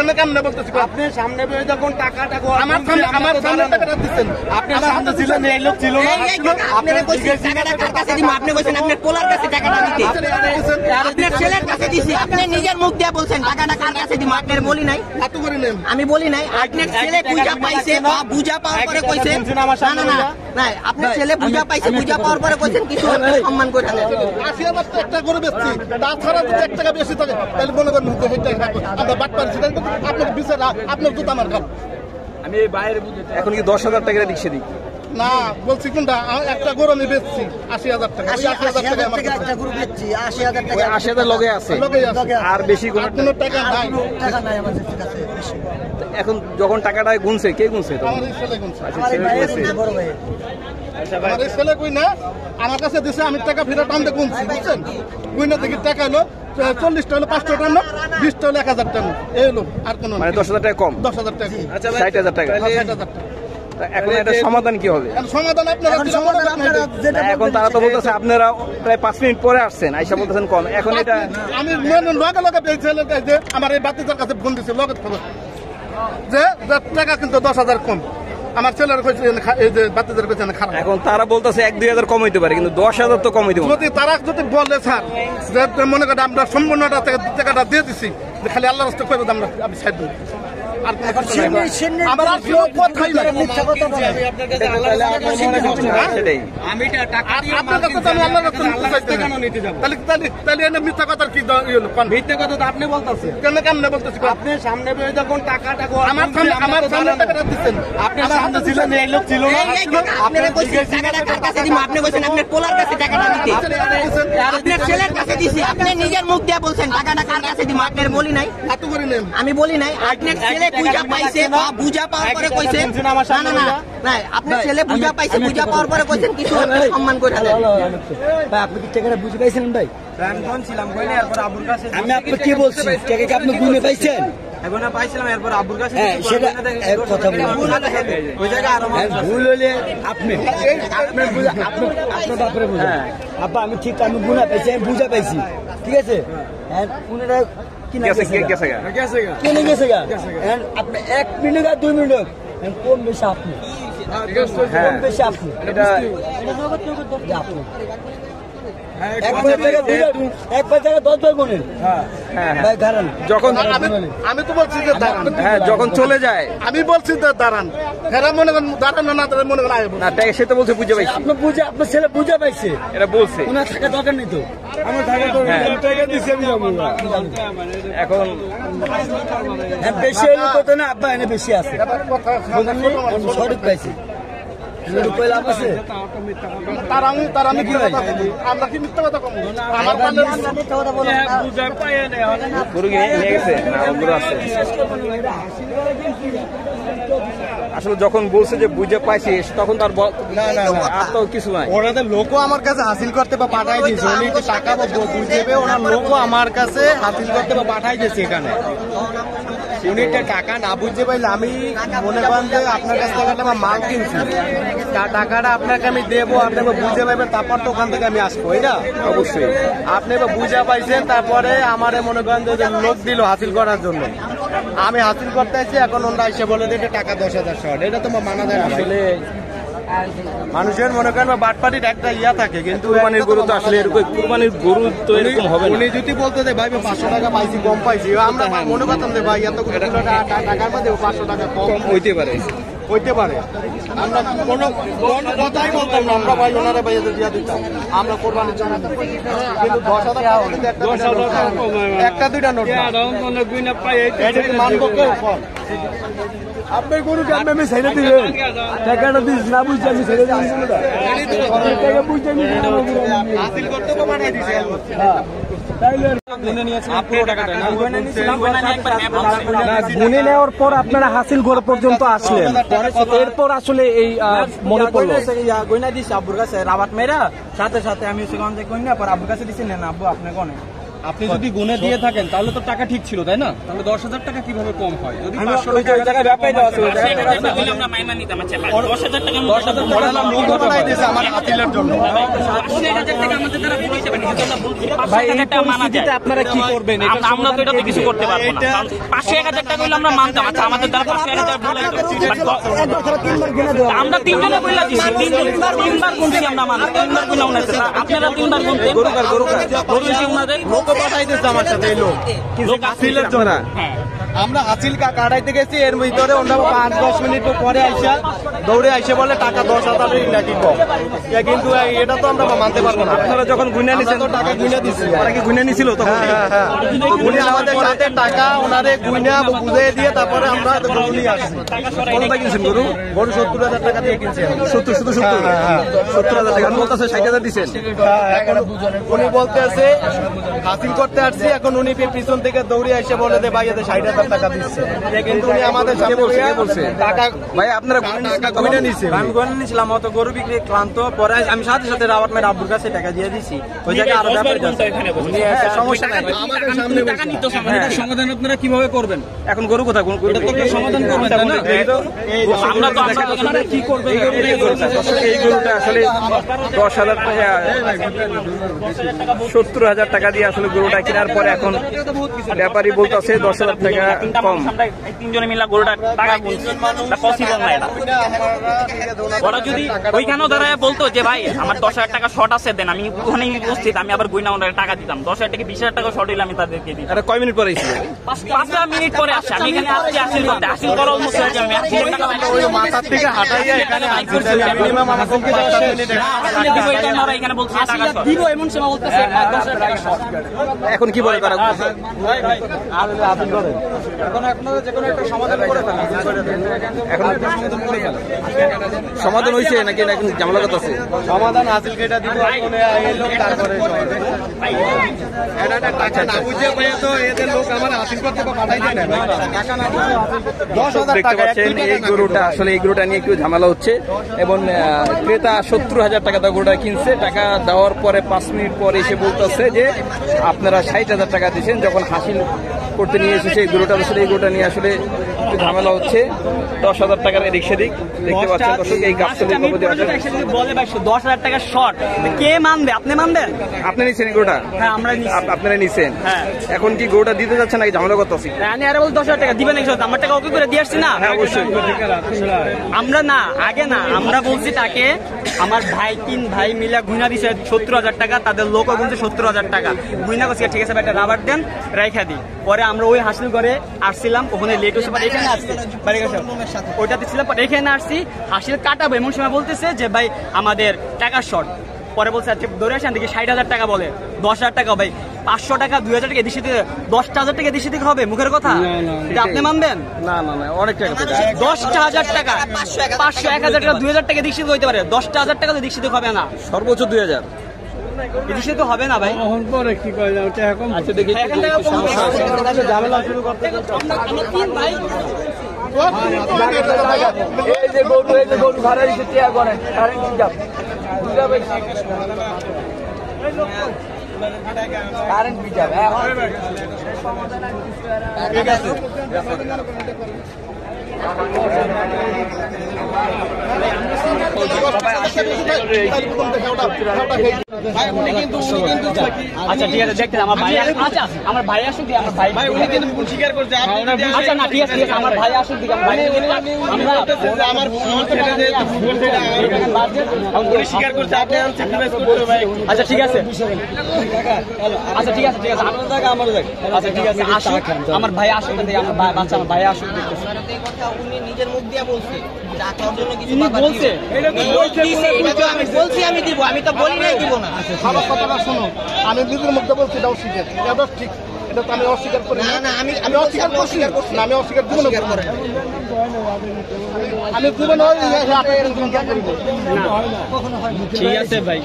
কেন কেমনে বলতেছি আপনি সামনে যখন টাকাটা আমার সামনে টাকাটা দিচ্ছেন আপনি সামনে ছিলেন এই লোক ছিল না আপনারা কইছেন টাকাটা কার কাছে দিব আপনি কইছেন আপনার পোলার কাছে টাকাটা দিতে আপনার ছেলের কাছে দিছি আপনি নিজের মুখ দিয়ে বলছেন টাকাটা কার কাছে দিব আপনার বলি নাই এত করে নেন আমি বলি নাই আপনার ছেলে পূজা পাইছে বা পূজা পাওয়ার পরে কইছেন না আপনার ছেলে পূজা পাইছে পূজা পাওয়ার পরে কইছেন কিছু সম্মান করে দেন ৮০,০০০ টাকা একটা করে বেচছি তাছাড়া যদি ১ টাকা বেশি থাকে তাহলে মনে করেন আমরা বাট পাচ্ছি আপনার বিচার আপনার জুতা আমার কাপ আমি বাইরে এখন কি ১০,০০০ টাকা দিচ্ছে দিই না বলছি কোনটা একটা গরু আমি বেচছি ৮০,০০০ টাকা ৮০,০০০ টাকা আমার একটা গরু বেচছি ৮০,০০০ টাকা ৮০,০০০ লগে আছে আর বেশি কোনো টাকা নাই আমাদের কাছে এখন যখন টাকাটা গুনছে কে গুনছে তো আমার ছেলে গুনছে বড় ভাই আমার ছেলে কই না আমার কাছে দিছে আমি টাকা ফেরত আনতে গুনছি বুঝছেন গুইনা দেখি টাকা হলো 40টা হলো 500 টাকা 20টা হলো 1000 টাকা এই হলো আর কোনো মানে ১০,০০০ টাকা কম ১০,০০০ টাকা আচ্ছা ৬০,০০০ টাকা ৬০,০০০ টাকা এখন এটা সমাধান কি হবে সমাধান আপনারা এখন তারা তো বলতেছে আপনারা প্রায় ৫ মিনিট পরে আসছেন আইসা বলতেছেন কম এখন এটা আমি লগে লগে পেয়েছিলাম যে আমার এই বাতিজার কাছে ফোন দিছে লগে খবর যে টাকা কিন্তু ১০,০০০ কম আমার ছেলের কইছে এই যে বাতিজার কইছে না খারাপ এখন তারা বলতেছে ১-২ হাজার কম হইতে পারে কিন্তু ১০,০০০ তো কম হইতে পারে যদি তারা যদি বলে স্যার যে মনে করেন আমরা সম্পূর্ণটা টাকাটা দিয়ে দিছি খালি আল্লাহর রাস্তায় কইবে আমরা আমি ছাড় দেব আর আমার আর কোনো কথাই নাই মিথ্যা কথা বলে আমি আপনার কাছে আল্লাহর সেটাই আমি টাকা দিয়ে আপনার কাছে তো আমি আল্লাহর রাস্তায় কেন নিতে যাব তাহলে এনে মিথ্যা কথার কি হলো মিথ্যা কথা তো আপনি বলতাছেন কেন কেমনে বলতেছি আপনি সামনে যখন টাকাটা আমার সামনে টাকাটা দিচ্ছেন আপনার সামনে ছিলেন এই লোক ছিল না আপনারা কইছেন টাকাটা কার কাছে দিব আপনি কইছেন আপনার পোলার কাছে টাকাটা দিতে আপনার ছেলের কাছে দিছি আপনি নিজের মুখ দিয়ে বলছেন টাকাটা কার কাছে দিব আপনার বলি নাই এত করে নেন আমি বলি নাই আপনার ছেলে পূজা পাইছে বা পূজা পাওয়ার পরে কইছেন না আপনার ছেলে পূজা পাইছে পূজা পাওয়ার পরে কইছেন কিছু সম্মান করে দেন ভাই আপনি কি টাকাটা বুঝে পাইছেন ভাই আমি বলছিলাম কই না এরপর আবুর কাছে আমি আপনাকে কি বলছি টাকা কি আপনি গুনে পাইছেন এখন পাইছিলাম এরপর আবুর কাছে সেটা এক কথা বলি ওই জায়গা আরো ভুল হলে আপনি আপনার আপনার ব্যাপারে বুঝেন আব্বা আমি ঠিক আমি গুনা পাইছি আমি বুঝা পাইছি ঠিক আছে হ্যাঁ উনারা কিনা কেনে গেছে গা আপনি 1 মিনিট আর 2 মিনিট কম বেশি আপনি কম বেশি আপনি এটা আপনি 1 টাকা 10 বার গুনেন ভাই দাঁড়ান যখন আমি তো বলছি যে দাঁড়ান হ্যাঁ যখন চলে যায় আমি বলছি যে দাঁড়ান হেরা মনে করেন দাঁড়ান না তাহলে মনে করেন না টাকা সে তো বলছে বুঝে পাইছি আপনি বুঝে আপনার ছেলে বুঝে পাইছে এটা বলছে ওনার টাকা দরকার নেই তো আমার টাকা দিচ্ছি আমি এখন বেশি হলে কত না আব্বা এনে বেশি আছে সঠিক পাইছি লাভ আছে তার আমি কি কথা আমরা কি মিথ্যা কথা কম আমার মিথ্যা কথা বলে গরু নিয়ে গেছে না গরু আছে আসলে যখন বলছে যে বুঝে পাইছি তখন তার আর তো কিছু নাই ওনাদের লোকও আমার কাছে হাসিল করতে বা পাঠাই দিয়েছে উনি যে টাকা বুঝেবে ওনার লোকও আমার কাছে হাসিল করতে বা পাঠাই দিয়েছে এখানে উনি টাকা না বুঝতে পারলে আমি মনে করেন যে আপনার কাছ থেকে একটা মাল কিনছি টাকাটা আপনাকে আমি দেবো আপনাকে বুঝে পাইবেন তারপর তো ওখান থেকে আমি আসবো এটা অবশ্যই আপনি বুঝে পাইছেন তারপরে আমারে মনে করেন যে লোক দিল হাসিল করার জন্য আমি হাসিল করতে আসছি এখন ওরা এসে বলে যে টাকা 10,000 শর্ট এটা তো মানা যায় আসলে মানুষের মনে করেন বাটপাটির একটা ইয়া থাকে কিন্তু কুরবানির গরু তো আসলে এরকম কুরবানির গরু তো এরকম হবে উনি যদি বলতে যে ভাই 500 টাকা পাইছি কম পাইছি আমরা মনে করতাম যে ভাই এত টাকার মধ্যে 500 টাকা কম হইতে পারে আমরা কোনো কথাই বলতাম না আমরা ভাই ওনারা ভাই দিয়া দিতাম আমরা কোরবানির জন্য কিন্তু 10,000 একটা দুইটা নোট মানবো কেউ আপনার গরুকে আমি ছেড়ে দিবেন টাকাটা দিস না বুঝছি আমি ছেড়ে দিন টাকা বুঝতে গুনে নেওয়ার পর আপনারা হাসিল ঘর পর্যন্ত আসলেন এরপর আসলে এই মনে পড়লো গয়না দিছি আব্বুর কাছে রাবাত মেরা সাথে সাথে আমি সেখান থেকে গয়না পর আব্বুর কাছে দিছি না আব্বু আপনি কোনে আপনি যদি গুনে দিয়ে থাকেন তাহলে তো টাকা ঠিক ছিল, তাই না? তাহলে 10,000 টাকা কিভাবে কম হয়? যদি 500 টাকা ব্যাপারে দেওয়া ছিল, আমরা মাইনা নিতাম। আচ্ছা 10,000 টাকা 10,000 টাকা লোক বানাই দিয়েছে আমার হাতিলের জন্য। 5,000 টাকা আমাদের দ্বারা পুরো হিসাবে নিতে আমরা বলছি ভাই, এই 5,000 টাকা মানা যায়। পরিস্থিতিতে আপনারা কি করবেন? আমরা তো এটা তো কিছু করতে পারবো না। 5,000 টাকা হইলে আমরা মানতাম। আচ্ছা আমাদের দ্বারা 5,000 ভুল হইতো। আমরা তিনজনে কইলা দিছি, তিনবার গুনছি আমরা মানা, তিনবার গুনা উনাছে। আপনারা তিনবার গুনতে গরু হইছে উনাদের, লোক পাঠাই দিয়েছে আমার সাথে এই লোক হাসিলের জন্য। আমরা হাসিল কাটাইতে গেছি, এর ভিতরে ওরা 5-10 মিনিট পরে আইসা দৌড়ে আইসে বলে টাকা 10,000 নাকি কম। কিন্তু এটা তো আমরা মানতে পারবো না। আপনারা যখন গুনে নিছেন তো টাকা গুনে দিচ্ছি, ওরা কি গুনে নিছিল তখন? হ্যাঁ গুনে আমাদের সাথে টাকা ওনারে গুইনা বুঝিয়ে দিয়ে তারপরে আমরা গরু নিয়ে আসছি। কতটা কিনছেন গরু? গরু 70,000 টাকা দিয়ে কিনছি। 70 শুধু 70,000 টাকা বলতেছে, 60,000 দিচ্ছেন। এখন উনি বলতে আছে হাসিল করতে আসছি, এখন উনি পিছন থেকে দৌড়ে এসে বলে যে ভাই এদের 60,000 টাকা দিচ্ছে। কিন্তু উনি আমাদের সাথে বলছে টাকা ভাই আপনারা গুনে নিছে। আমি গুনে নিছিলাম, অত গরু বিক্রি ক্লান্ত, পরে আমি সাথে সাথে রাওয়াত মেয়ের আব্বুর কাছে টাকা দিয়ে দিছি। ওই জায়গায় আরো ব্যাপার সমস্যা নাই। আমাদের সামনে টাকা নিতে সমাধান আপনারা কিভাবে করবেন? এখন গরু কোথায় সমাধান করবেন, তাই না? আমরা তো আপনারা কি করবেন? এই গরুটা আসলে 10,000 টাকা 70,000 টাকা দিয়ে আসলে গরুটা কেনার পরে এখন ব্যাপারী বলতেছে 10,000 টাকা কম। তিনজনে মিলে গরুটা টাকা গুনছে, পসিবল না এটা। ওরা যদি ওইখানেও দাঁড়ায় বলতো যে ভাই আমার 10,000 টাকা শর্ট আছে, দেন আমি ওখানেই উপস্থিত, আমি আবার গুইনা ওনার টাকা দিতাম। 10,000 থেকে 20,000 টাকা শর্ট হইলে আমি তাদেরকে দিই। এটা কয় মিনিট পরে ছিল? 5 মিনিট পরে আসছে। আমি এখানে আসছি হাসিল করতে, হাসিল করা অলমোস্ট হয়ে যাবে। আমি টাকা ওই মাথার থেকে হাঁটাইয়া এখানে মিনিমাম আমাকে 5 মিনিট এখানে বলছে টাকা দিব, এমন সময় বলতেছে 10,000 টাকা শর্ট। এখন কি বলে তারা? সমাধান হয়েছে নাকি এখন ঝামেলা আছে? সমাধান হাসিল কেটা দিব তারপরে টাকা না বুঝে পেয়ে তো এদের লোক আমার হাসিল করতে পাঠাই দেয় না। টাকা না 10,000 দেখতে পাচ্ছেন এই গরুটা আসলে এই গরুটা নিয়ে একটু ঝামেলা হচ্ছে এবং ক্রেতা 70,000 টাকা দিয়ে গরুটা কিনছে। টাকা দেওয়ার পরে 5 মিনিট পরে এসে বলতেছে যে আপনারা 60,000 টাকা দিয়েছেন। যখন হাসিল করতে নিয়ে এসেছে এই গরুটা, আসলে এই গরুটা নিয়ে আসলে একটু ঝামেলা হচ্ছে। 10,000 টাকার এদিক সেদিক দেখতে পাচ্ছেন দর্শক। এই গাছতলি বলে 10,000 টাকা শর্ট, কে মানবে? আপনি মানবেন? আপনি নিচ্ছেন গরুটা? হ্যাঁ আমরা আপনারা নিচ্ছেন। হ্যাঁ। এখন কি গরুটা দিতে যাচ্ছেন নাকি ঝামেলা করতেছি? আমি আরে বল 10,000 টাকা দিবেন, আমার টাকা ওকে করে দিয়ে আসছি না। হ্যাঁ অবশ্যই। আমরা না আগে না আমরা বলছি তাকে, আমার ভাই 3 ভাই মিলে গুইনা দিছে 70,000 টাকা, তাদের লোকও গুনছে 70,000 টাকা। গুইনা করছে ঠিক আছে ভাই একটা রাবার দেন রাইখা দিই। পরে আমরা ওই হাসিল করে আসছিলাম, ওখানে লেট হয়েছে, পরে এখানে আসছি বাড়ি গেছে ওইটাতে ছিলাম, পরে এখানে আসছি হাসিল কাটাবো এমন সময় বলতেছে যে ভাই আমাদের টাকা শর্ট। পরে বলছে আচ্ছা ধরে আসেন দেখি 60,000 টাকা বলে 10,000 টাকা ভাই 500 টাকা 2,000 টাকা এদিকে 10,000 টাকা এদিকে দিতে হবে মুখের কথা? এটা আপনি মানবেন? না না না অনেক টাকা। 10,000 টাকা 500 1,000 টাকা 2,000 টাকা এদিকে হইতে পারে, 10,000 টাকা এদিকে হবে না, সর্বোচ্চ 2,000 এদিকে তো হবে না ভাই। কি কয় এখন? আচ্ছা দেখি ঝামেলা শুরু করতে আমরা 3 ভাই এই যে গরু ভাড়া দিতে টিয়া করেন কারেন্ট যাব কারেন্ট বি যাবে ঠিক আছে। আচ্ছা ঠিক আছে দেখতে আমার ভাই আচ্ছা আমার ভাই আসুক দিয়ে আমার ভাই উনি কিন্তু ভুল স্বীকার করছে। আচ্ছা না ঠিক আছে আমার ভাই আসুক দিয়ে আমার ভাই আমরা আমার উনি স্বীকার করছে আপনি স্যাক্রিফাইস করতে ভাই। আচ্ছা ঠিক আছে আচ্ছা ঠিক আছে ঠিক আছে আমার জায়গা আমার জায়গা। আচ্ছা ঠিক আছে আসুক আমার ভাই আসুক দিয়ে আমার বাচ্চা আমার ভাই আসুক দেখতেছে। উনি নিজের মুখ দিয়ে বলছে টাকার জন্য কিছু উনি বলছে আমি বলছি আমি দিব, আমি তো বলি নাই দিব না। আমার কথাটা শোনো, আমি নিজের মুখে বলছি এটা অস্বীকার, এটা ঠিক, এটা তো আমি অস্বীকার করি না না আমি অস্বীকার করছি না, আমি অস্বীকার দিব না, আমি দিব না। ঠিক আছে ভাই।